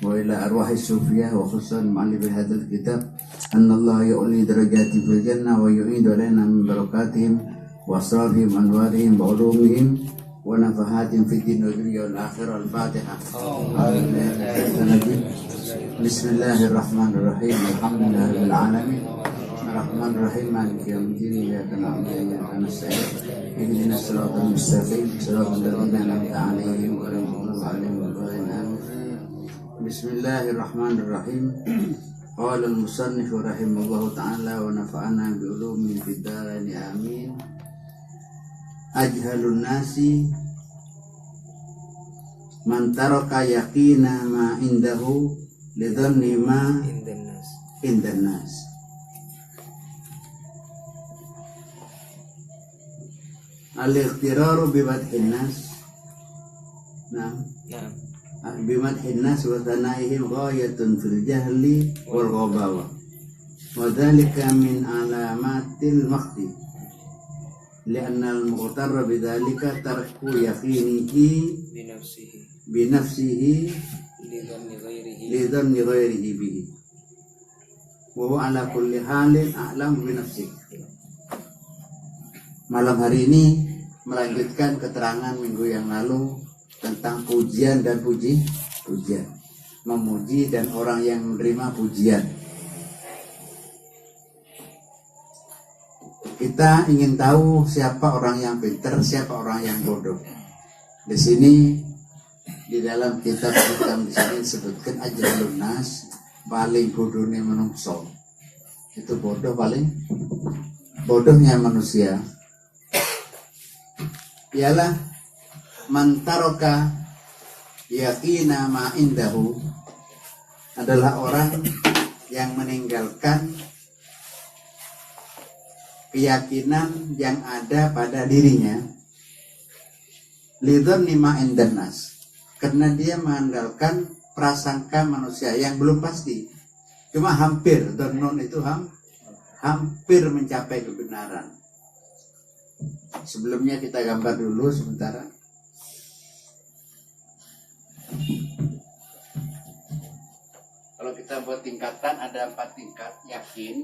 وإلى أرواح الصوفية وخصوصا مؤلف هذا الكتاب أن الله يعلي درجاتهم في الجنة ويعيد علينا من بركاتهم وأسرارهم وأنوارهم وعلومهم ونفحاتهم في الدين والدنيا والآخرة. الفاتحة. بسم الله الرحمن الرحيم. الحمد لله رب العالمين الرحمن الرحيم مالك يوم الدين إياك نعبد وإياك نستعين اهدنا الصراط المستقيم صراط الذين أنعمت عليهم غير المغضوب عليهم ولا الضالين. بسم الله الرحمن الرحيم. قال المصنف رحمه الله تعالى ونفعنا بعلومه في الدارين آمين. Ajhalun nasi man taraka yaqina ma indahu lidhanni ma indan nas. Al-iqtiraru bimadhin nas. Nah, bimadhin nas wa thanaihim ghayatun fil jahli wal ghabawa. Wa dhalika min alamatil maqti. Lianna al-muqtarra bidzalika tarku yaqinihi binafsihi lidhanni ghairihi bihi wa huwa ala kulli halin a'lam binafsihi. Malam hari ini melanjutkan keterangan minggu yang lalu tentang pujian dan pujian, memuji dan orang yang menerima pujian. Kita ingin tahu siapa orang yang pintar, siapa orang yang bodoh. Di sini di dalam kitab kita di sini disebutkan ajralun nas, paling bodohnya manusia. Itu bodoh, paling bodohnya manusia ialah mantaroka yaqina ma indahu, adalah orang yang meninggalkan keyakinan yang ada pada dirinya lidhanni ma indan nas, karena dia mengandalkan prasangka manusia yang belum pasti, cuma hampir, dhannon itu hampir mencapai kebenaran. Sebelumnya kita gambar dulu sementara. Kalau kita buat tingkatan ada 4 tingkat yakin.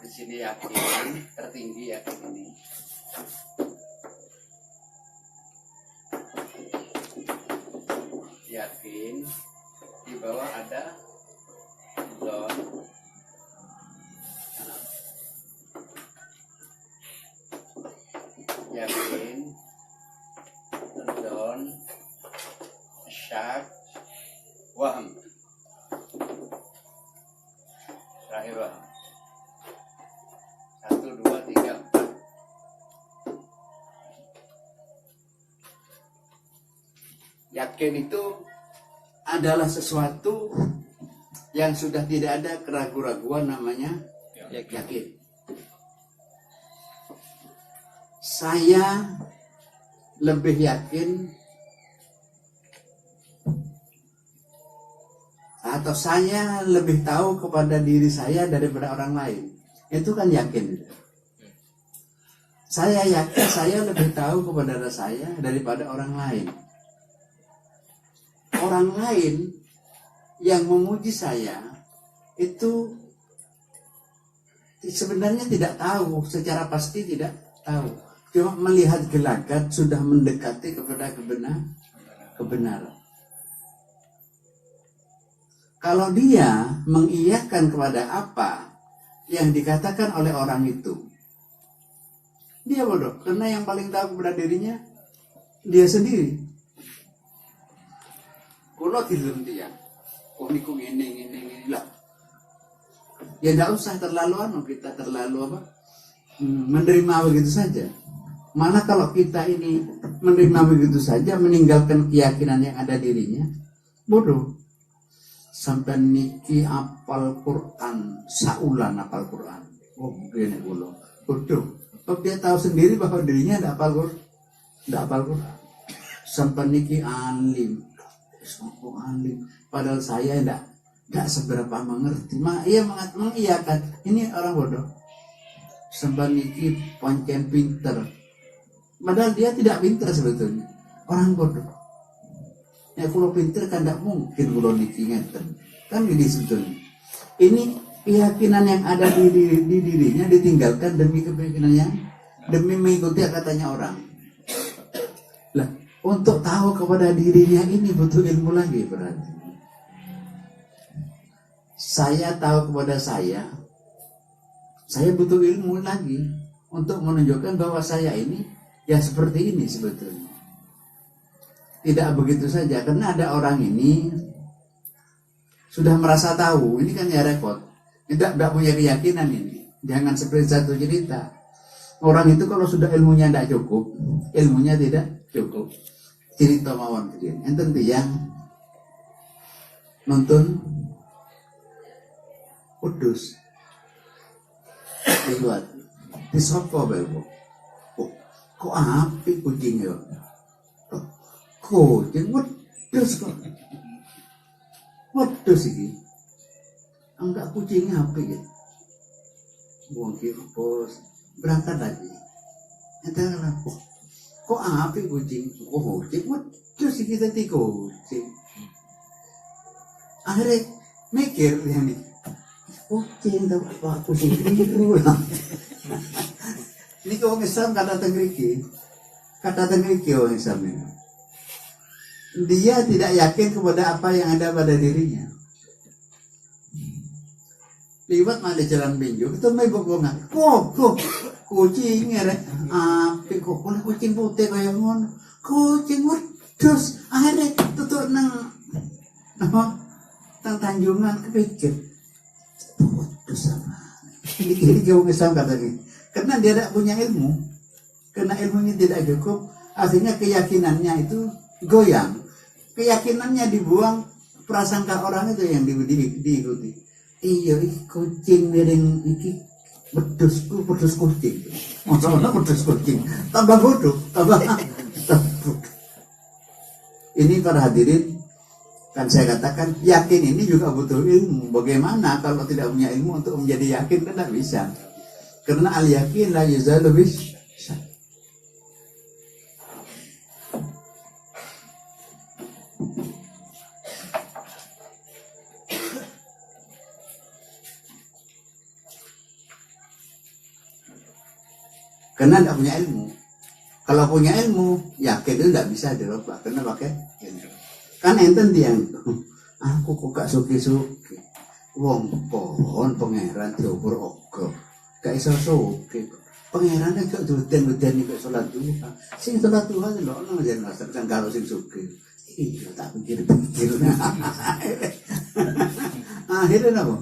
Di sini yakin, tertinggi yakin ini. Yakin, di bawah ada zon. Yakin, zon, syak, waham. Terakhir waham. 1, 2, 3, 4. Yakin itu adalah sesuatu yang sudah tidak ada keraguan-raguan, namanya yakin. Saya lebih yakin atau saya lebih tahu kepada diri saya daripada orang lain. Itu kan yakin. Saya yakin saya lebih tahu kepada saya daripada orang lain. Orang lain yang memuji saya itu sebenarnya tidak tahu, secara pasti tidak tahu. Cuma melihat gelagat sudah mendekati kepada kebenaran. Kalau dia mengiyakan kepada apa yang dikatakan oleh orang itu, dia bodoh, karena yang paling tahu kepada dirinya dia sendiri. Kalau dilem dia, niku ini lah. Ya tidak usah terlalu kita terlalu menerima begitu saja. Mana kalau kita ini menerima begitu saja, meninggalkan keyakinan yang ada dirinya, bodoh. Sampai niki apal Quran, saulan apal Quran. Oh, begini dulu. Bodoh. Dia tahu sendiri bahwa dirinya tidak apal Quran. Sampai niki alim. Alim. Padahal saya tidak seberapa mengerti. Ia mengiyakan. Ini orang bodoh. Sampai niki pancen pinter. Padahal dia tidak pinter sebetulnya. Orang bodoh. Ya kalau pinter kan tidak mungkin kalau diingatkan. Kan ini sebetulnya. Ini keyakinan yang ada di dirinya ditinggalkan demi keyakinan yang demi mengikuti katanya orang. Lah, untuk tahu kepada dirinya ini butuh ilmu lagi berarti. Saya tahu kepada saya butuh ilmu lagi untuk menunjukkan bahwa saya ini ya seperti ini sebetulnya. Tidak begitu saja, karena ada orang ini sudah merasa tahu, ini kan ya repot. Tidak punya keyakinan ini. Jangan seperti satu cerita. Orang itu kalau sudah ilmunya tidak cukup, ilmunya tidak cukup. Cerita mawon kalian. Enten yang nonton Kudus dibuat di sopo bebo. Kok api kucing ya? Kucing wedus kok. Wedus iki. Enggak kucingnya api gitu. Buang bos berangkat lagi. Entah lah. Kok api kucing? Oh kucing wedus iki tadi kucing. Akhirnya mikir yang ini. Kucing tahu apa kucing itu lah. Ini kalau Islam kata tengriki orang Islam ini. Dia tidak yakin kepada apa yang ada pada dirinya. Liwat malah jalan pinju, itu mai bokongan. Kok kucing ya, api kok kucing putih kayak ngono. Kucing wedus, akhirnya tutup nang Tanjungan kepikir. Wedus sama. Ini jauh Islam kata ini. Karena dia tidak punya ilmu, karena ilmunya tidak cukup, akhirnya keyakinannya itu goyang. Keyakinannya dibuang, prasangka orang itu yang diikuti. Iya, kucing miring iki wedus kucing. Maksudnya wedus kucing. Tambah bodoh, tambah bodoh. Ini para hadirin, kan saya katakan yakin ini juga butuh ilmu. Bagaimana kalau tidak punya ilmu untuk menjadi yakin kan tidak bisa. Karena al-yakin la yuzalu bis. Karena tidak punya ilmu. Kalau punya ilmu, yakin itu tidak bisa dirubah. Karena pakai ilmu. Kan enten tiang, aku kok gak suki-suki. Wong pohon pangeran diukur ogo. Gak iso suki. Pangeran gak duden-duden iki salat duha. Sing salat duha lho ono yen kan kalau sing suki. Iya tak pikir-pikir. Akhirnya napa?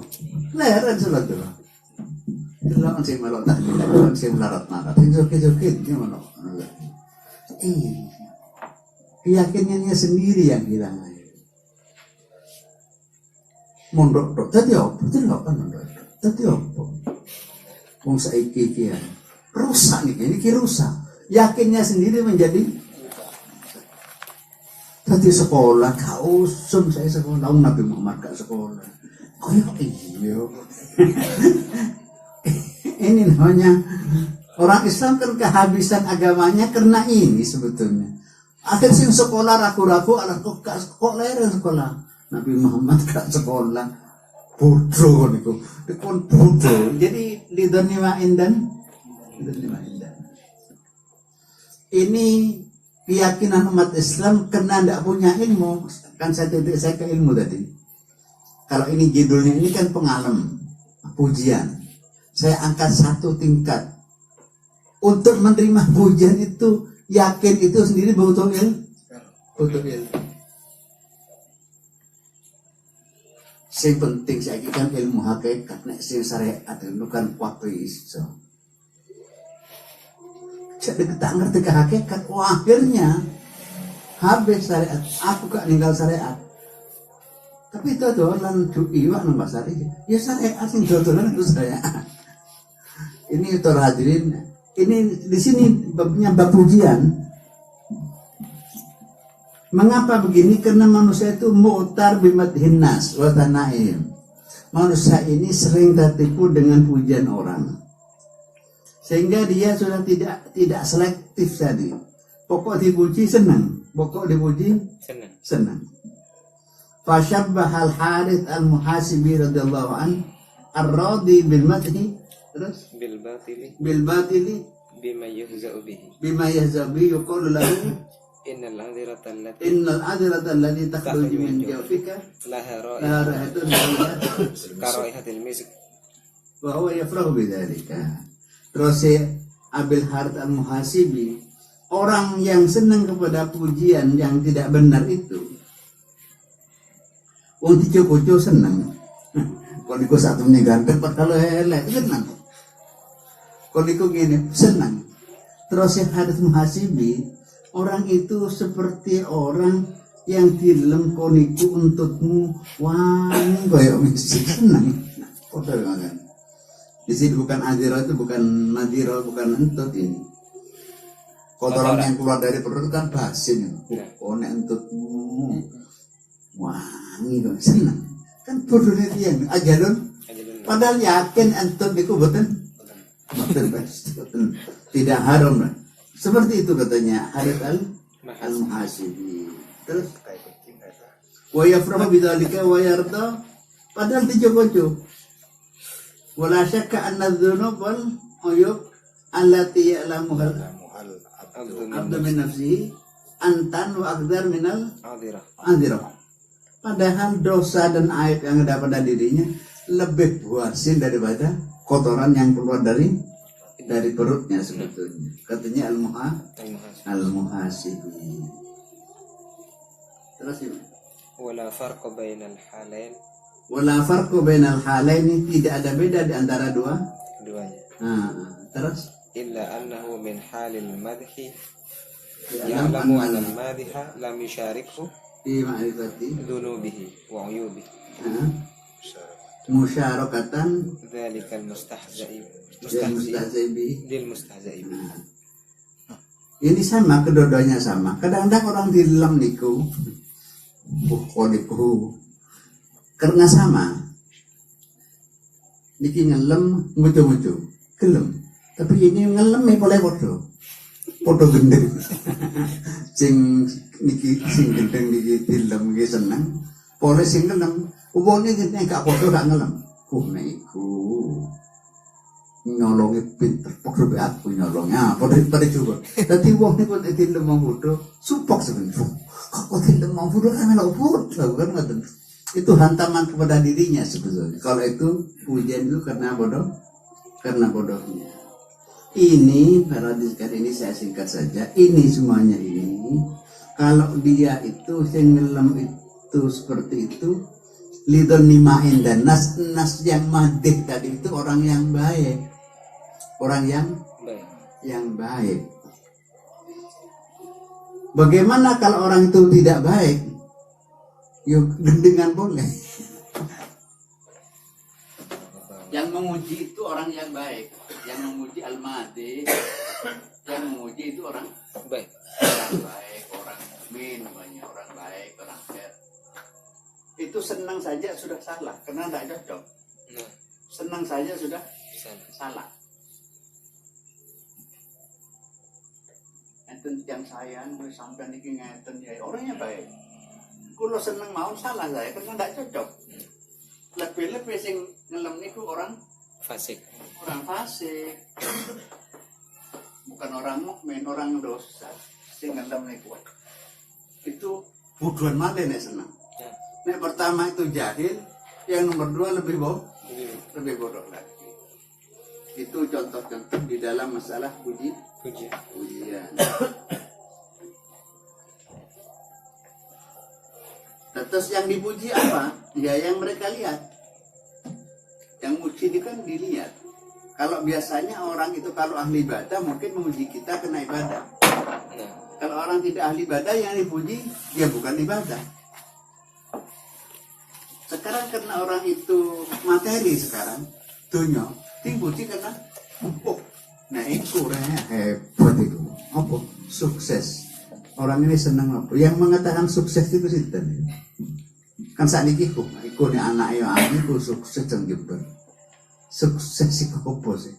Leren salat duha. Delok sing melok tak delok sing melarat-larat. Sing suki-suki ngono. Keyakinannya sendiri yang hilang. Mondok tok dadi opo? Delok kan mondok. Dadi opo? Wong saiki iki ya rusak nih, ini rusak. Yakinnya sendiri menjadi tadi sekolah, kau saya sekolah, Nabi Muhammad gak sekolah. Koyo iya. Ini namanya orang Islam kan kehabisan agamanya karena ini sebetulnya. Akhir sing sekolah ragu-ragu ala kok gak sekolah sekolah. Nabi Muhammad gak sekolah. Bodoh niku. Dikon bodoh. Jadi lidonimain dan ini keyakinan umat Islam karena tidak punya ilmu. Kan saya ke ilmu tadi. Kalau ini judulnya ini kan pengalem, pujian. Saya angkat satu tingkat. Untuk menerima pujian itu yakin itu sendiri butuh ilmu. Butuh ilmu. Yang penting saya kan ilmu hakikat. Nek sing syariat itu kan waktu iso. Saya tak ngerti ke hakikat. Akhirnya habis syariat. Aku gak ninggal syariat. Tapi itu dolan iwak nang pasar iki. Ya syariat sing dodolan itu saya. Ini para hadirin, ini di sini babnya bab pujian. Mengapa begini? Karena manusia itu mu'tar bimadhin nas wa tanaim. Manusia ini sering tertipu dengan pujian orang. Sehingga dia sudah tidak selektif tadi. Pokok dipuji senang, pokok dipuji senang. senang. Fasyabbah al-Harith al-Muhasibi radhiyallahu an ar-radi bil madhi terus bil batili bima yahza'u bihi yuqalu lahu innal adirata allati takhruju min jawfika laha ra'ihatun karaihatil misk wa huwa yafrahu bidzalika. Terus Abil Harith al-Muhasibi, orang yang senang kepada pujian yang tidak benar itu, cucu senang. Kalau niku satu meninggalkan kalau elek senang. Kalau niku gini senang. Terus Harith Muhasibi, orang itu seperti orang yang dilem koniku untukmu wangi kayak misik senang. Kotor banget. Di sini bukan adira itu bukan nadira, bukan entut ini. Kotoran yang keluar dari perut kan basin. Oh nek entutmu wangi kok senang. Kan bodohnya dia ajalun. Padahal yakin entut niku boten tidak haram lah. Seperti itu katanya Harith al-Muhasibi. Terus wa yafrahu bidzalika wa yarda, padahal dijogo-jogo. Wala syakka anna dzunub wal uyub allati ya'lamuhal abdu min nafsihi antan wa aqdar minal adhirah. Padahal dosa dan aib yang ada pada dirinya lebih buasin daripada kotoran yang keluar dari perutnya sebetulnya. Katanya al-Muhasibi. Terus ini. Wala farqa bainal halain. Wala farqu bainal halaini, tidak ada beda di antara keduanya. Terus illa annahu min halil madhi ya'lamu anna al-madhiha lam yusharikhu fi ma'rifati dhunubihi wa 'uyubihi. Musyarakatan dzalikal mustahza'i bil mustahza'i. Ini sama, kedua-duanya sama. Kadang-kadang orang dilem niku niku karena sama, niki ngelem ngucu-ngucu, gelem. Tapi ini ngelem boleh podo gendeng. Sing niki sing gendeng niki dilem niki seneng, boleh sing ngelem. Ubone gini gak podo gak ngelem. Niku nyolongi pinter, podo aku nyolongnya, podo juga. Tapi wong niku dilem wong podo, supok sebenarnya. Kok dilem wong podo kan melok podo kan ngoten. Itu hantaman kepada dirinya sebetulnya. Kalau itu pujian itu karena bodohnya. Ini para diskusi ini saya singkat saja. Ini semuanya ini kalau dia itu ngelem itu seperti itu lidon nimain dan nas yang madih tadi itu orang yang baik, orang yang baik. Bagaimana kalau orang itu tidak baik? Yuk gendengan boleh. Yang memuji itu orang yang baik, yang memuji al-madi, yang memuji itu orang baik, orang mukmin, banyak orang baik, orang khair. Itu senang saja sudah salah, karena tidak cocok. Senang saja sudah salah. Enten yang sayang sampai niki ngeten ya orangnya baik. Kalau seneng mau salah saya karena tidak cocok. Lebih-lebih sing ngelem niku orang fasik. Orang fasik. Bukan orang mukmin, orang dosa. Sing ngelem niku. Itu bodohan mati nek seneng. Nek pertama itu jahil, yang nomor 2 lebih bodoh lagi. Itu contoh-contoh di dalam masalah pujian. Terus yang dipuji apa? Ya yang mereka lihat. Yang muji itu kan dilihat. Kalau biasanya orang itu kalau ahli ibadah mungkin memuji kita kena ibadah. Kalau orang tidak ahli ibadah yang dipuji ya bukan ibadah. Sekarang karena orang itu materi sekarang dunia dipuji karena nah itu hebat itu apa sukses. Orang ini senang apa? Yang mengatakan sukses itu sih kan saat ini iku nih anak ya aku sukses jeng jember. Sukses iku apa sih?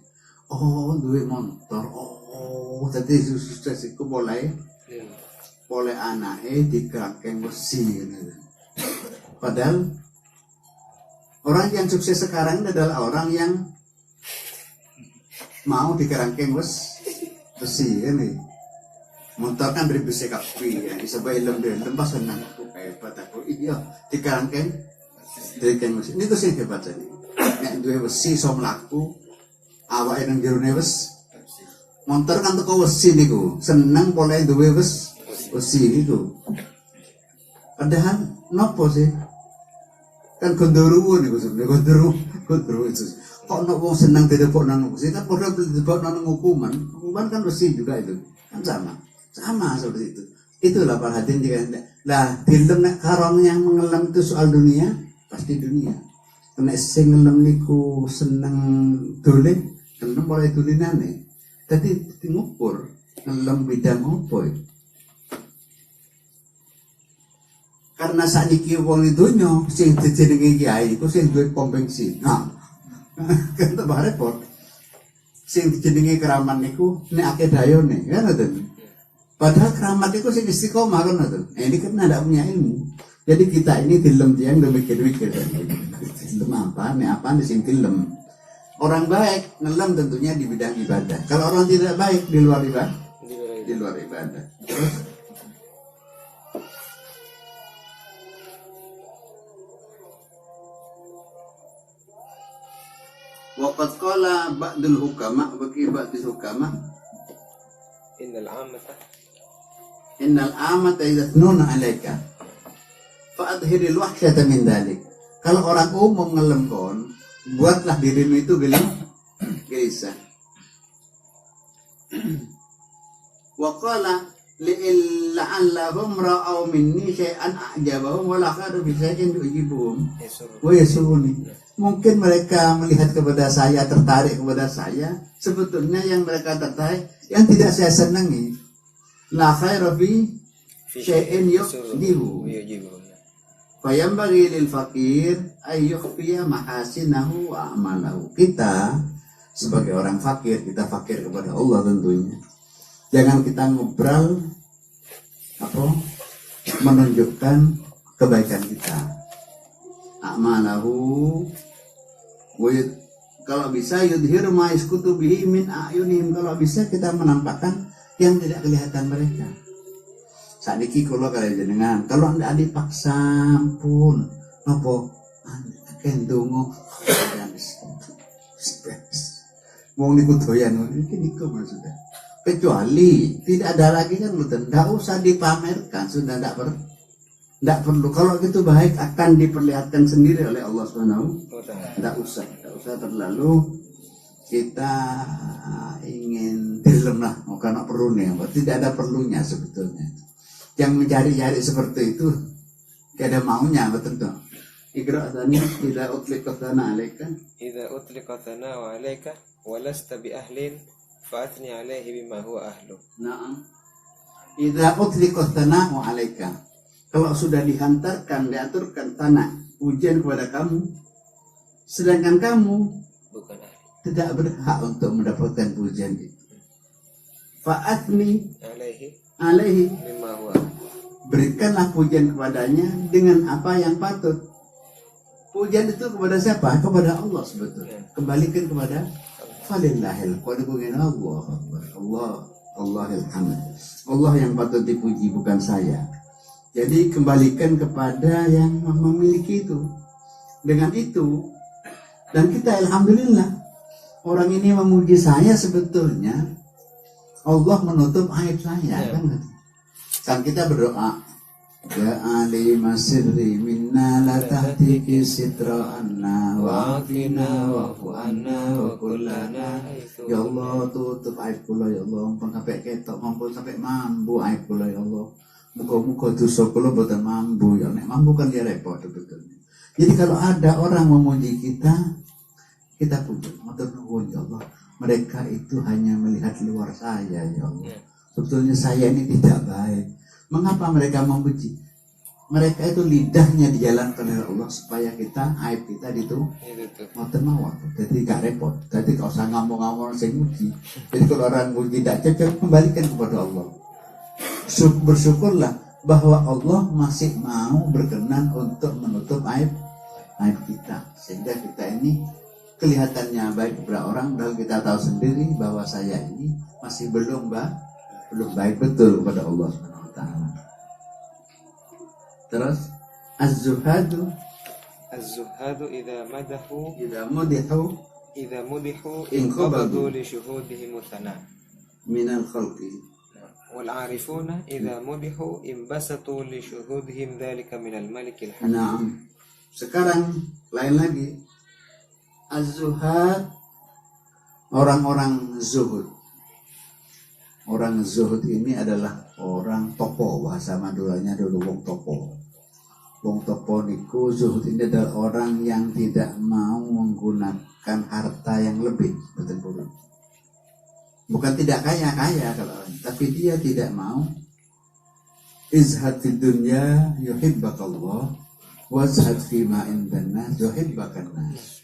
Oh duwe motor. Oh tadi sukses iku mulai oleh anaknya dikerangkeng besi. Padahal orang yang sukses sekarang adalah orang yang mau dikerangkeng besi ini. Motor kan dari besi kapi ya, isabah ilem pas senang aku hebat aku iya dikerangkeng dari keng besi. Ini tuh sih hebat tadi. Nek duwe besi so mlaku awake nang jerone motor kan teko besi niku seneng boleh duwe besi niku. Padahal nopo sih? Kan gondoruwo niku sebenarnya gondoruwo itu. Kok nek wong seneng ditepuk nang besi kan padha ditepuk nang hukuman kan besi juga itu. Kan sama seperti itu. Itulah para hadirin dikatakan. Lah dilem nek karong yang mengelam itu soal dunia, pasti dunia. Nek sing ngelam niku seneng dolen, seneng oleh dolenane. Dadi ngukur ngelam bidang opo. Karena sakniki wong donya sing dijenengi kiai iku sing duwe pom bensin. Nah, kan tambah repot. Sing dijenengi keramat niku nek akeh dayone, kan ngoten. Padahal keramat itu sing istiqomah kan ngoten. Ini kan tidak punya ilmu. Jadi kita ini dilem tiang udah mikir-mikir kan. Dilem apa nih sing dilem. Orang baik ngelem tentunya di bidang ibadah. Kalau orang tidak baik di luar ibadah. Di luar ibadah. Terus waqad qala ba'dul hukama bagi ba'dul hukama innal amata yathnuna 'alaika fa'adhiril wahsyata min dalik. Kalau orang umum ngelem kon, buatlah dirimu itu gelisah. Wa qala la'allahum ra'aw minni syai'an a'jabahum wa la khadu bi syai'in yujibuhum wa yasuruni. Mungkin mereka melihat kepada saya, tertarik kepada saya, sebetulnya yang mereka tertarik yang tidak saya senangi. La khaira fi syai'in yujibuhu. Fayambaghi lil fakir ay yukhfiya mahasinahu wa amalahu. Kita sebagai orang fakir, kita fakir kepada Allah tentunya. Jangan kita ngobral menunjukkan kebaikan kita. Amalahu kalau bisa yudhir ma iskutu bihi min a'yunihim. Kalau bisa kita menampakkan yang tidak kelihatan mereka. Saat ini kalau kalian jenengan, kalau anda dipaksa pun, nopo, kendungo, wong niku doyan, ini maksudnya. Kecuali tidak ada lagi kan, tidak usah dipamerkan, sudah tidak perlu. Kalau gitu baik akan diperlihatkan sendiri oleh Allah Subhanahu. Tidak usah terlalu kita ingin dilem lah, karena perlu nih, tidak ada perlunya sebetulnya. Yang mencari-cari seperti itu gak ada maunya, betul tuh. Iqra tani idza utliqatana alaika wa alaika wa lasta bi ahlin fa athni alaihi bima huwa ahlu. Na'am. Idza utliqatana wa alaika. Kalau sudah dihantarkan, diaturkan tanah ujian kepada kamu, sedangkan kamu bukan ahli, tidak berhak untuk mendapatkan pujian itu. Fa'atni alaihi bima huwa. Berikanlah pujian kepadanya dengan apa yang patut. Pujian itu kepada siapa? Kepada Allah sebetulnya. Kembalikan kepada falillahil qadibungin Allahil hamd. Allah yang patut dipuji, bukan saya. Jadi kembalikan kepada yang memiliki itu. Dengan itu, dan kita alhamdulillah, orang ini memuji saya sebetulnya Allah menutup aib saya, kan kita berdoa, ya ali masirri minna la tahtiki sitra anna wa afina wa fu'anna wa kullana. Ya Allah, tutup aib kula ya Allah, ampun sampai ketok, ampun sampai mampu aib kula ya Allah. Muka-muka dosa kula boten mampu ya, nek mampu kan dia repot sebetulnya. Jadi kalau ada orang memuji kita puji, matur nuwun ya Allah. Mereka itu hanya melihat luar saya ya Allah. Sebetulnya saya ini tidak baik. Mengapa mereka memuji? Mereka itu lidahnya dijalankan oleh Allah supaya kita aib kita ditutup. Matur mawon. Jadi gak repot. Jadi gak usah ngomong-ngomong sing muji. Jadi kalau orang muji tidak cocok, kembalikan kepada Allah. bersyukurlah bahwa Allah masih mau berkenan untuk menutup aib kita, sehingga kita ini kelihatannya baik kepada orang, padahal kita tahu sendiri bahwa saya ini masih belum baik betul kepada Allah Subhanahu wa taala. Terus az-zuhadu idza madihu inqabadu li shuhudihim thana min al-khalqi wal 'arifuna idza madihu inbasatu li shuhudihim dzalika min al-malik al-haq. Naam. Sekarang lain lagi. Az-zuhad, orang-orang zuhud. Orang zuhud ini adalah orang topo, bahasa Maduranya dulu wong topo. Wong topo niku zuhud ini adalah orang yang tidak mau menggunakan harta yang lebih, betul. Bukan tidak kaya kalau orang, tapi dia tidak mau izhad fid dunya yuhibbakallah wazhad fima indan nas yuhibbakan nas.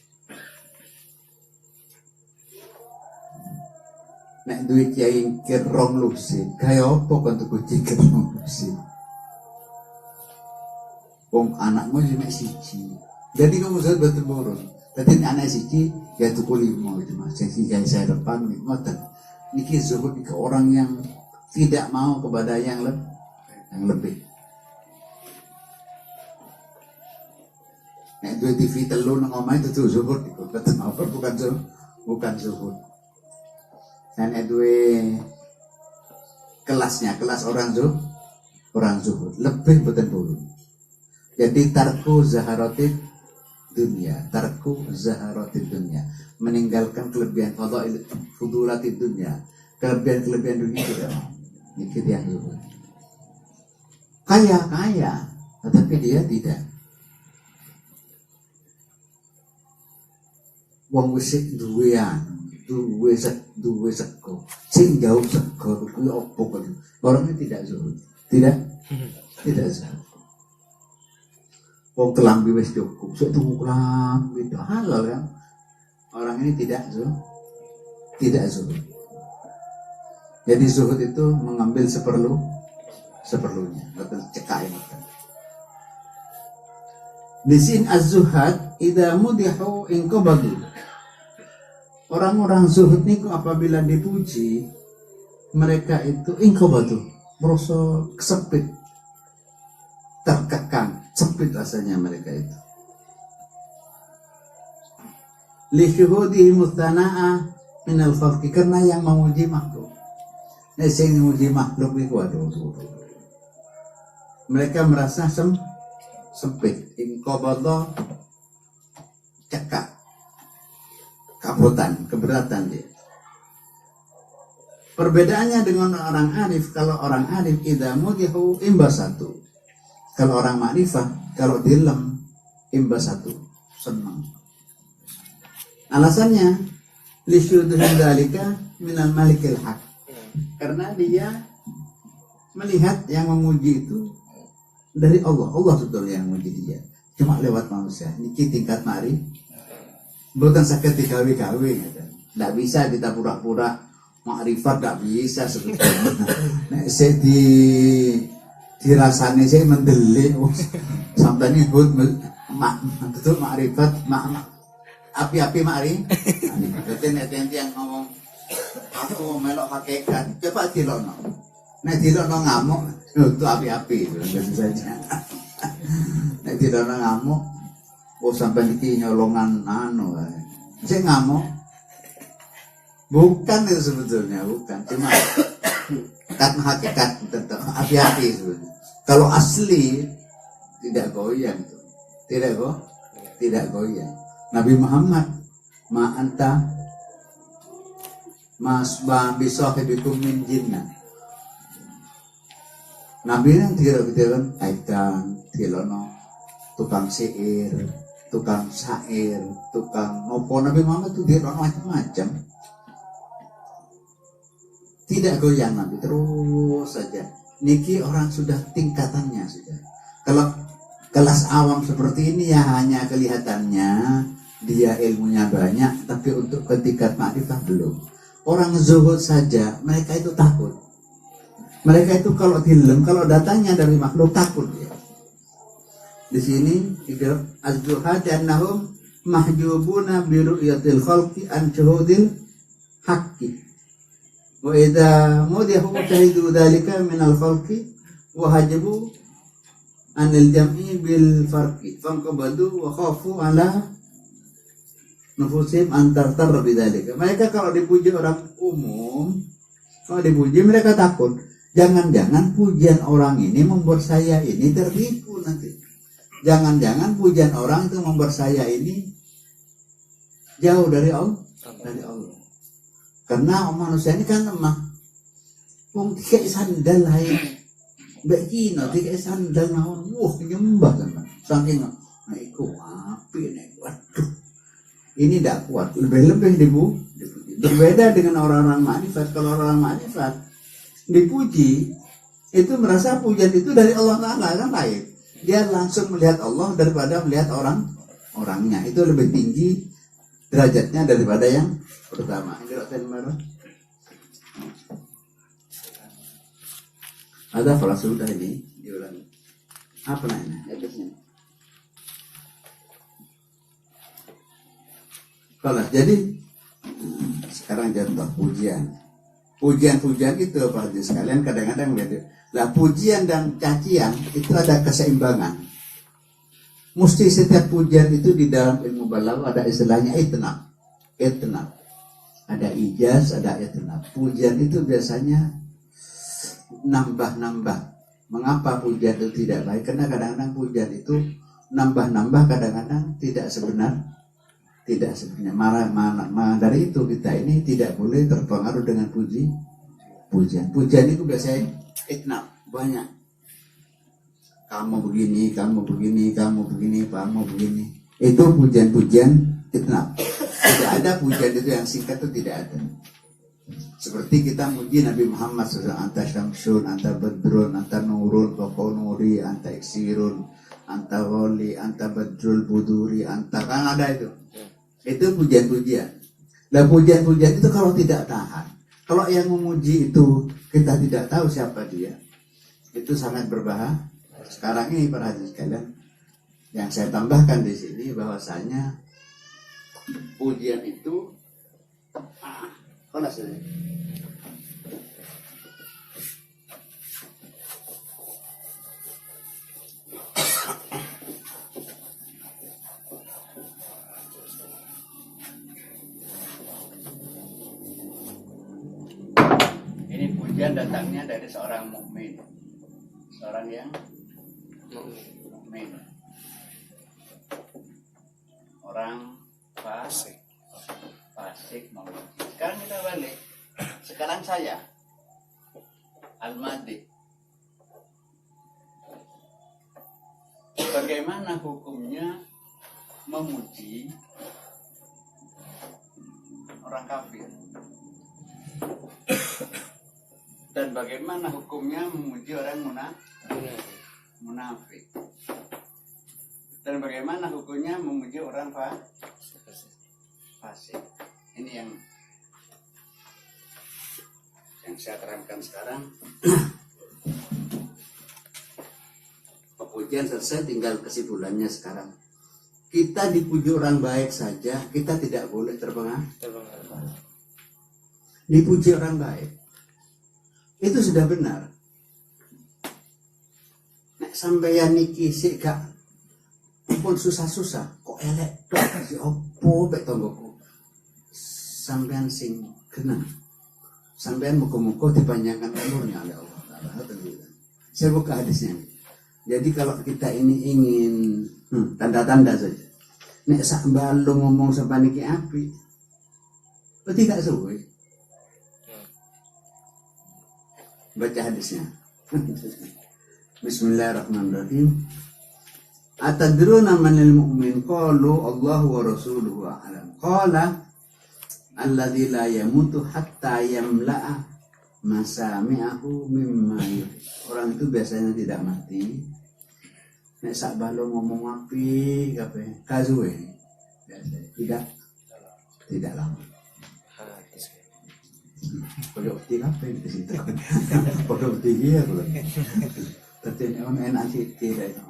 Nek duit yang kerong lusin, kaya apa kan tuku ciket rong lusin? Wong anakmu cuma siji, jadi kamu sudah bertemurun. Tapi anak siji ya tuku 5 gitu mas. Jadi saya depan ngoten. Niki zuhud ke orang yang tidak mau kepada yang lebih. Nek duit TV telu nang omah itu tuh zuhud iku, bukan zuhud. Dan edwe kelas orang zuhud lebih betul. Jadi tarku zaharatid dunia, meninggalkan kelebihan fudulatid dunia, kelebihan dunia tidak mau. Ini yang zuhud. Kaya, tetapi dia tidak. Wong wis duwe sego, sing jauh sego kuwi opo kok. Orangnya tidak zuhud. Tidak zuhud. Wong kelambi wis cukup, sok tuku kelambi itu halal kan. Orang ini tidak zuhud. Jadi zuhud itu mengambil seperlunya, betul cekak ini kan. Di sini az-zuhad idza mudihu inqabadu. Orang-orang zuhud niku apabila dipuji, mereka itu inqabadu, merasa kesepit, terkekang, sempit rasanya mereka itu. Li syuhudihim mustana'a min al-khalqi, karena yang memuji makhluk. Nah, sing memuji makhluk itu aduh. Mereka merasa sempit, inqabada, cekak, keberatan dia. Perbedaannya dengan orang arif, kalau orang arif idza mudihu imbasatu. Kalau orang makrifah, kalau dilem imbasatu, senang. Alasannya li syuhudihim dzalika minal malikil haq. Karena dia melihat yang memuji itu dari Allah sebetulnya yang memuji dia. Cuma lewat manusia. Ini tingkat makrif. Bukan sakit digawe-gawe gitu. Tidak bisa kita pura-pura makrifat, tidak bisa sebetulnya. Nek saya dirasani saya mendelik sampai nih hud betul makrifat api-api makrif. Berarti nek yang ngomong aku melok hakikat, coba dilokno. Nek dilokno ngamuk itu api-api itu saja. Nek dilokno ngamuk sampai niki nyolongan saya ngamuk. Bukan itu sebetulnya, bukan. Cuma karena hakikat tentang api-api sebetulnya. Kalau asli tidak goyang tuh. Tidak goyang. Nabi Muhammad anta masba bisahibikum min jinnah. Nabi yang tidak kaitan tilono tukang syair, tukang syair, tukang nopo. Nabi Muhammad itu dia orang macam-macam. Tidak goyang Nabi, terus saja. Niki orang sudah tingkatannya sudah. Kalau kelas awam seperti ini ya hanya kelihatannya dia ilmunya banyak, tapi untuk ke tingkat makrifah belum. Orang zuhud saja mereka itu takut. Mereka itu kalau dilem, kalau datangnya dari makhluk takut ya. Di sini az-zuhad annahum mahjubuna bi ru'yatil khalqi an syuhudil haqqi. Wa idza mudihu tahidu dzalika min al-khalqi wa hajabu anil jam'i bil farqi fanqabadu wa khafu ala nufusim antar bidzalika. Mereka kalau dipuji orang umum, kalau dipuji mereka takut. Jangan-jangan pujian orang ini membuat saya ini tertipu nanti. Jangan-jangan pujian orang itu membuat saya ini jauh dari Allah. Karena manusia ini kan lemah. Wong tiga sandal lain, mbak Cina tiga sandal naon, wah nyembah kan, saking iku api nih, waduh, ini tidak kuat, lebih dipuji. Berbeda dengan orang-orang makrifat. Kalau orang makrifat dipuji, itu merasa pujian itu dari Allah Taala kan lain. Dia langsung melihat Allah daripada melihat orangnya. Itu lebih tinggi derajatnya daripada yang pertama. Ada kalau sudah ini diulangi. Apa namanya? Kalau jadi sekarang contoh pujian. Pujian-pujian itu Pak Haji sekalian kadang-kadang beda. Lah pujian dan cacian itu ada keseimbangan. Mesti setiap pujian itu di dalam ilmu balaghah ada istilahnya itnab. Ada ijaz, ada itnab. Pujian itu biasanya nambah-nambah. Mengapa pujian itu tidak baik? Karena kadang-kadang pujian itu nambah-nambah, kadang-kadang tidak sebenarnya. Dari itu kita ini tidak boleh terpengaruh dengan pujian. Pujian itu biasanya itnab, banyak. Kamu begini, kamu begini, kamu begini, kamu begini. Itu pujian-pujian itnab. Tidak ada pujian itu yang singkat, itu tidak ada. Seperti kita muji Nabi Muhammad SAW, anta syamsun, anta badrun, anta nurun, pokok nuri, anta iksirun, anta wali, anta badrul buduri, anta, kan ada itu. Itu pujian-pujian. Dan pujian-pujian itu kalau tidak tahan, kalau yang memuji itu kita tidak tahu siapa dia, itu sangat berbahaya. Sekarang ini para hadirin sekalian, yang saya tambahkan di sini bahwasanya pujian itu ini pujian datangnya dari seorang mukmin, seorang yang mukmin, orang fasik memuji. Sekarang kita balik. Sekarang saya Al-Madi. Bagaimana hukumnya memuji orang kafir? Dan bagaimana hukumnya memuji orang munafik? Dan bagaimana hukumnya memuji orang fasik? Ini yang saya terangkan sekarang. Pujian selesai, tinggal kesimpulannya sekarang. Kita dipuji orang baik saja, kita tidak boleh terpengaruh. Dipuji orang baik itu sudah benar. Nek sampeyan niki sik gak pun susah-susah kok elek tok si opo mek tonggoku. Sampeyan sing genah. Sampeyan muga-muga dipanjangkan umurnya oleh Allah Taala. Saya buka hadisnya. Jadi kalau kita ini ingin tanda-tanda saja. Nek sak mbalo ngomong sampai niki api. Tidak suwe. Baca hadisnya. Bismillahirrahmanirrahim. Atadruna manil mu'min? Qalu Allah wa rasuluhu a'lam. Qala alladzi la yamutu hatta yamla'a masami'ahu mimma yuhib. Orang itu biasanya tidak mati. Nek sak balo ngomong api kabeh kazuwe. Tidak lama. Pokok bukti apa di situ? Pokok bukti dia kalau. Tapi enak sih tidak itu.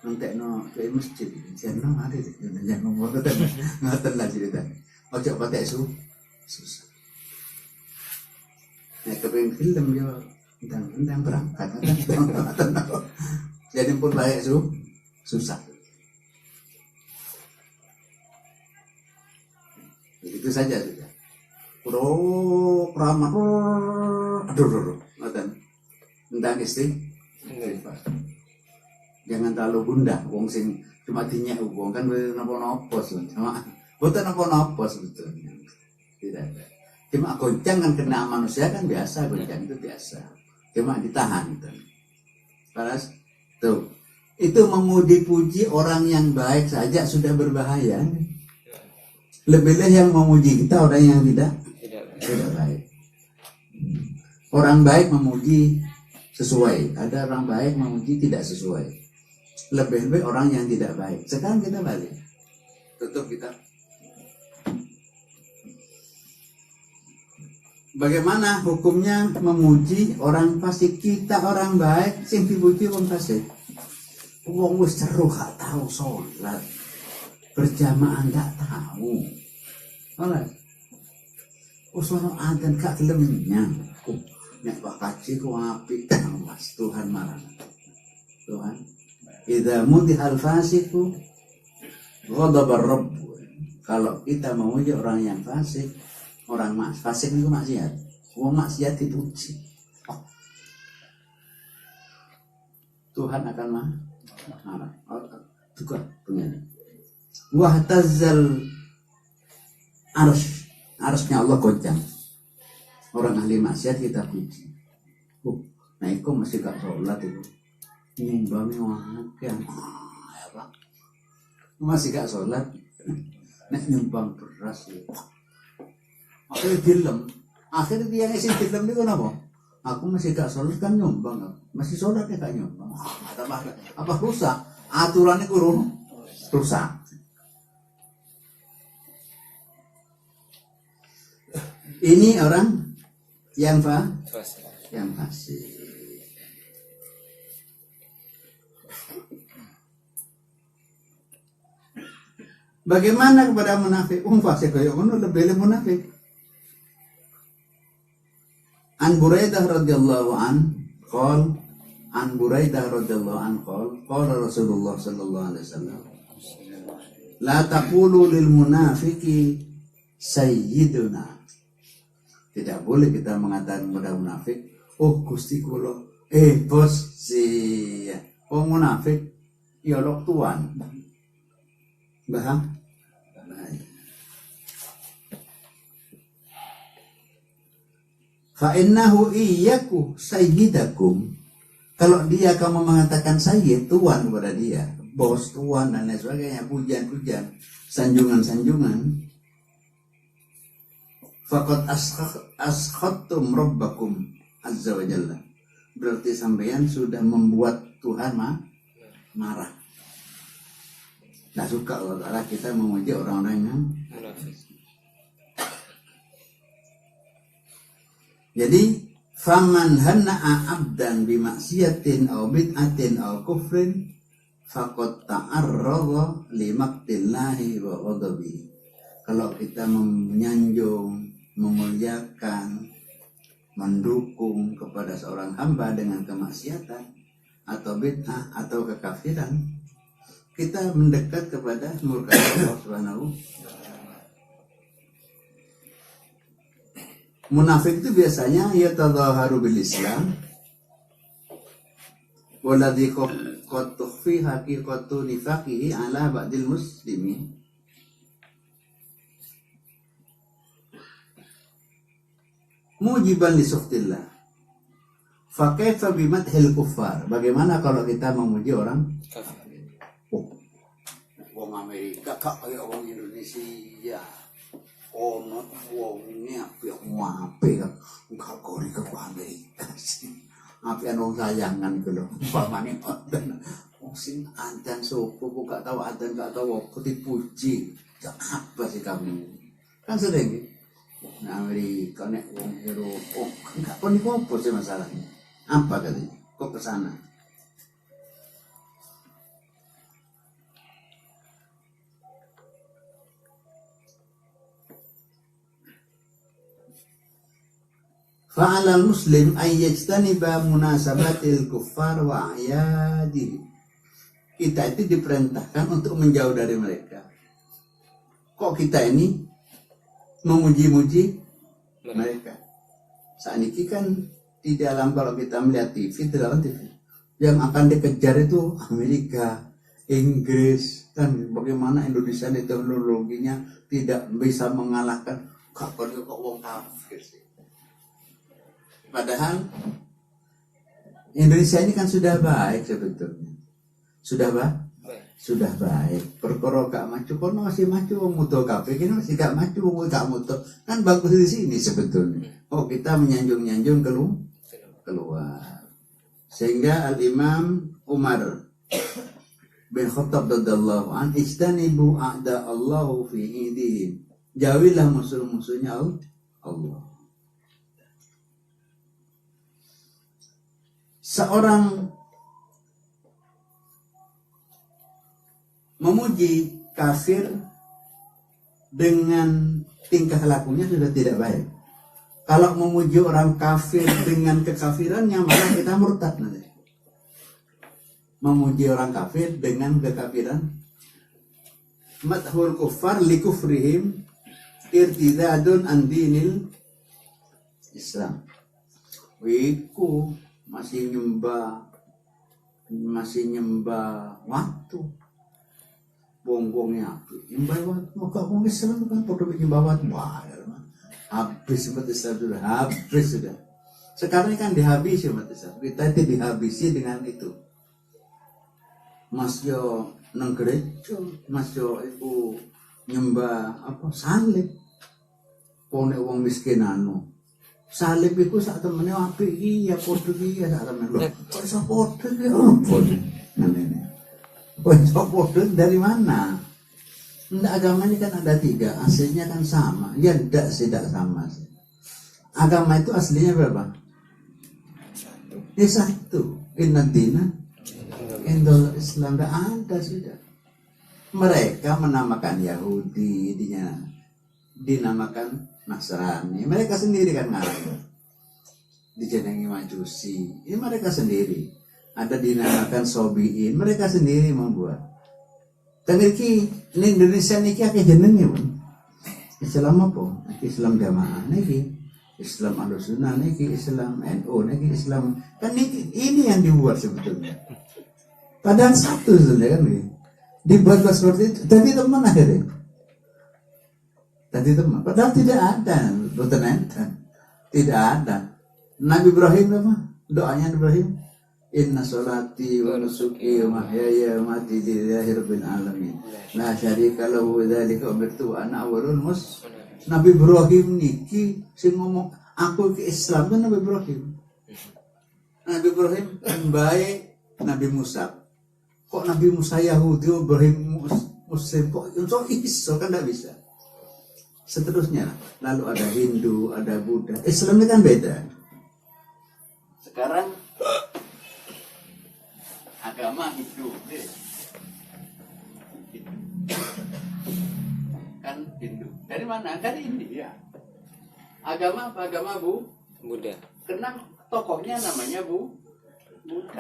Nanti ke masjid, jangan ada deh, jangan ngomong ngaten lah cerita. Ojo pakai susah. Nah kepengen film dia tentang berangkat, jadi pun pakai susah. Itu saja sudah. Ramah, aduh, ngaten. Tentang istri. Jangan terlalu gundah, wong sing cuma dinyak wong kan napa-napa sama boten napa-napa sebetulnya. Tidak ada. Cuma goncang kan kena manusia kan biasa, goncang itu biasa. Cuma ditahan gitu. Paras tuh. Itu memuji-puji orang yang baik saja sudah berbahaya. Lebih-lebih yang memuji kita orang yang tidak baik. Orang baik memuji sesuai, ada orang baik memuji tidak sesuai. Lebih-lebih orang yang tidak baik. Sekarang kita balik. Tutup kita. Bagaimana hukumnya memuji orang fasik? Kita orang baik, sing dipuji orang fasik. Wong wis ceruh gak tahu sholat. Berjamaah gak tahu. Oleh. Usono adzan gak gelem nyang. Nek Pak Kaji ku apik Mas Tuhan marah. Tuhan idza mudihal fasiku ghadabar rabb. Kalau kita memuji orang yang fasik, orang fasik itu maksiat. Wong maksiat dipuji. Tuhan akan marah. Juga pengen. Wa tazzal arsy-nya Allah goncang. Orang ahli maksiat kita puji. Nah itu masih gak sholat itu. Nyumbangnya wakan. Ya Pak. Masih gak sholat. Nek nyumbang beras ya. Akhirnya dilem. Akhirnya dia ngasih dilem itu kenapa? Aku masih gak sholat kan nyumbang. Masih sholatnya gak nyumbang. Apa rusak? Aturannya kurung rusak. Ini orang yang fasik. Bagaimana kepada munafik? Fasik kaya ngono lebih munafik. An Buraidah radhiyallahu qala Rasulullah sallallahu alaihi wasallam la taqulu lil munafiqi sayyiduna. Tidak boleh kita mengatakan kepada munafik, oh Gusti kula, bos si, oh munafik, ya lok tuan, bahang, fa innahu iyyaku sayyidakum. Kalau dia kamu mengatakan sayyid, tuan kepada dia, bos, tuan dan lain sebagainya, pujian-pujian, sanjungan-sanjungan, faqad askhattum rabbakum azza wa jalla. Berarti sampeyan sudah membuat Tuhan marah. Nah suka Allah kita memuji orang-orang yang munafik. Jadi faman hanna'a abdan bimaksiatin aw bid'atin aw kufrin faqad ta'arradha limaktillahi wa ghadabihi. Kalau kita menyanjung, memuliakan, mendukung kepada seorang hamba dengan kemaksiatan atau bid'ah atau kekafiran, kita mendekat kepada murka Allah Subhanahu. Munafik itu biasanya yatadhaharu bil Islam waladhi qad tukhfi haqiqatu nifaqihi ala ba'dil muslimin. Mujiban li sukhtillah. Fa kaifa bimadhil kuffar? Bagaimana kalau kita memuji orang kafir? Wong Amerika gak kayak wong Indonesia. Ono wongnya apik kan. Enggak kori ke Amerika sih. Apian wong sayangan gitu loh. Pamane adzan. Wong sing adzan suku gak tahu adzan gak tahu kok dipuji. Ya apa sih kamu? Kan sering Nah, Amerika nek wong Eropa, oh, enggak apa sih masalahnya? Apa katanya? Kok ke sana? Fa'alal muslim ayyajtaniba munasabatil kuffar wa a'yadihim. Kita itu diperintahkan untuk menjauh dari mereka. Kok kita ini memuji-muji mereka? Saat ini kan di dalam, kalau kita melihat TV, di dalam TV, yang akan dikejar itu Amerika, Inggris, kan bagaimana Indonesia di teknologinya tidak bisa mengalahkan. Kok wong kafir sih? Padahal Indonesia ini kan sudah baik sebetulnya. Sudah sudah baik. Perkara gak maju kono masih maju wong muda kabeh kene masih gak maju wong gak muda. Kan bagus di sini sebetulnya. Oh, kita menyanjung-nyanjung keluar. Sehingga Al-Imam Umar bin Khattab radhiyallahu an istanibu a'da Allahu fi idin. Jauhilah musuh-musuhnya Allah. Seorang memuji kafir dengan tingkah lakunya sudah tidak baik. Kalau memuji orang kafir dengan kekafirannya, malah kita murtad nanti. Memuji orang kafir dengan kekafiran. Madhul kuffar li kufrihim irtidadun an dinil Islam. Wiku masih nyembah waktu. Bonggongnya nyembah waktu. Maka wong Islam kan perlu nyembah waktu. Wah, habis umat Islam sudah habis sudah. Sekarang kan dihabisi umat Islam. Kita itu dihabisi dengan itu. Mas yo nang gereja, mas yo ibu nyembah apa salib. Pone wong miskin anu. Salib itu saat temennya apik iya podo iya saat temen lho. Kok iso podo iki opo? Ngene. Kok iso podo dari mana? Enggak, agama ini kan ada 3, aslinya kan sama. Ya tidak sama sih. Agama itu aslinya berapa? 1. Inna dina indal Islam, tidak ada sudah. Mereka menamakan Yahudi, dinamakan Nasrani. Mereka sendiri kan ngarang. Dijenengi Majusi. Ini mereka sendiri. Ada dinamakan Sobiin. Mereka sendiri membuat. Dan ini Indonesia niki akeh jenenge, Bang. Islam apa? Islam Jamaah niki. Islam Ahlussunnah niki, Islam NU niki, Islam. Kan ini yang dibuat sebetulnya. Padahal satu sebenarnya kan ini. Dibuat seperti itu. Tadi teman akhirnya. Tadi teman. Padahal tidak ada, boten enten. Tidak ada. Nabi Ibrahim apa? Doanya Ibrahim. Inna sholati wa nusuki wa mahyaya wa mamati lillahi rabbil alamin. La syarika lahu wa dzalika umirtu wa ana awwalul muslimin. Nabi Ibrahim niki sing ngomong aku ke Islam kan Nabi Ibrahim. Nabi Ibrahim baik Nabi Musa. Kok Nabi Musa Yahudi, Ibrahim Muslim kok iso kan tidak bisa. Seterusnya, lalu ada Hindu, ada Buddha. Islam ini kan beda. Sekarang agama Hindu kan Hindu. Dari mana? Dari India. Agama apa? Agama Buddha. Kenapa tokohnya namanya Buddha?